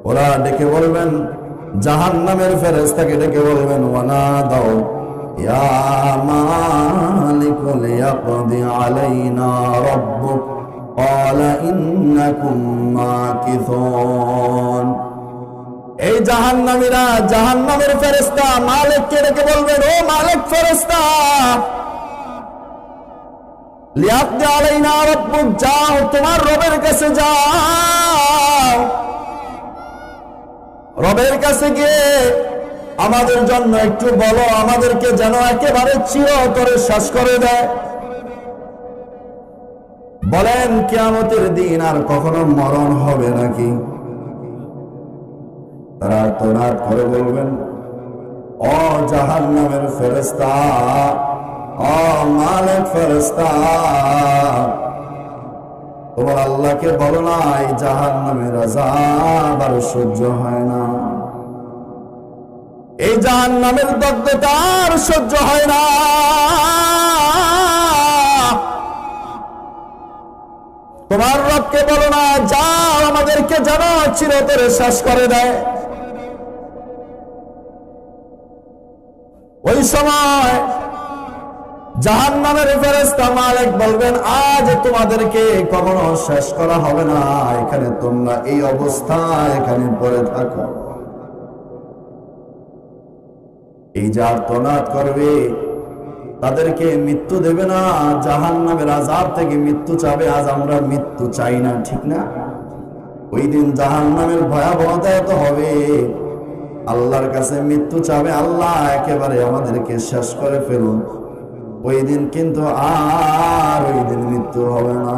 ওরা ডেকে বলবেন, জাহান্নামের ফেরেশতাকে ডেকে বলবেন, ওয়ানা দাও ইয়া মালিকুল ইয়াকদি আলাইনা রাব্বুক ক্বালা ইন্নাকুম মাকিথুন। এই জাহান্নামীরা জাহান্নামের ফেরেশতা মালিককে ডেকে বলবেন, ও মালিক ফেরেশতা, লিয়াকদি আলাইনা রাব্বুক, যাও তোমার রবের কাছে যাও, রবের কাছে গিয়ে আমাদের জন্য একটু বলো, আমাদেরকে যেন একেবারে চিরতরে শেষ করে দেয়। বলেন, কিয়ামতের দিন আর কখনো মরণ হবে নাকি? তারা তোনাদ করে বলবেন, ও জাহান্নামের ফেরেশতা, ও মালিক ফেরেশতা, তোমার আল্লাহকে বলো না এই জাহান্নামের আযাব আর সহ্য হয় না, এই জাহান্নামের দগ্ধতা আর সহ্য হয় না। তোমার রবকে বলো না, যাও আমাদেরকে যেন চিরতরে শেষ করে দেয়। ওই সময় জাহান্নামের ফেরেশতা মালিক বলবেন, আজ তোমাদেরকে কখনো শেষ করা হবে না, এখানে তোমরা এই অবস্থায় এখানে পড়ে থাকো। এই যে আর্তনাদ করবে, তাদেরকে মৃত্যু দেবে না, জাহান্নামের আযাব থেকে মৃত্যু চাবে। আজ আমরা মৃত্যু চাই না, ঠিক না? ওই দিন জাহান্নামের ভয়াবহতা এত হবে, আল্লাহর কাছে মৃত্যু চাবে, আল্লাহ একেবারে আমাদেরকে শেষ করে ফেলুন। ওই দিন কিন্তু আর ওই দিন মৃত্যু হবে না।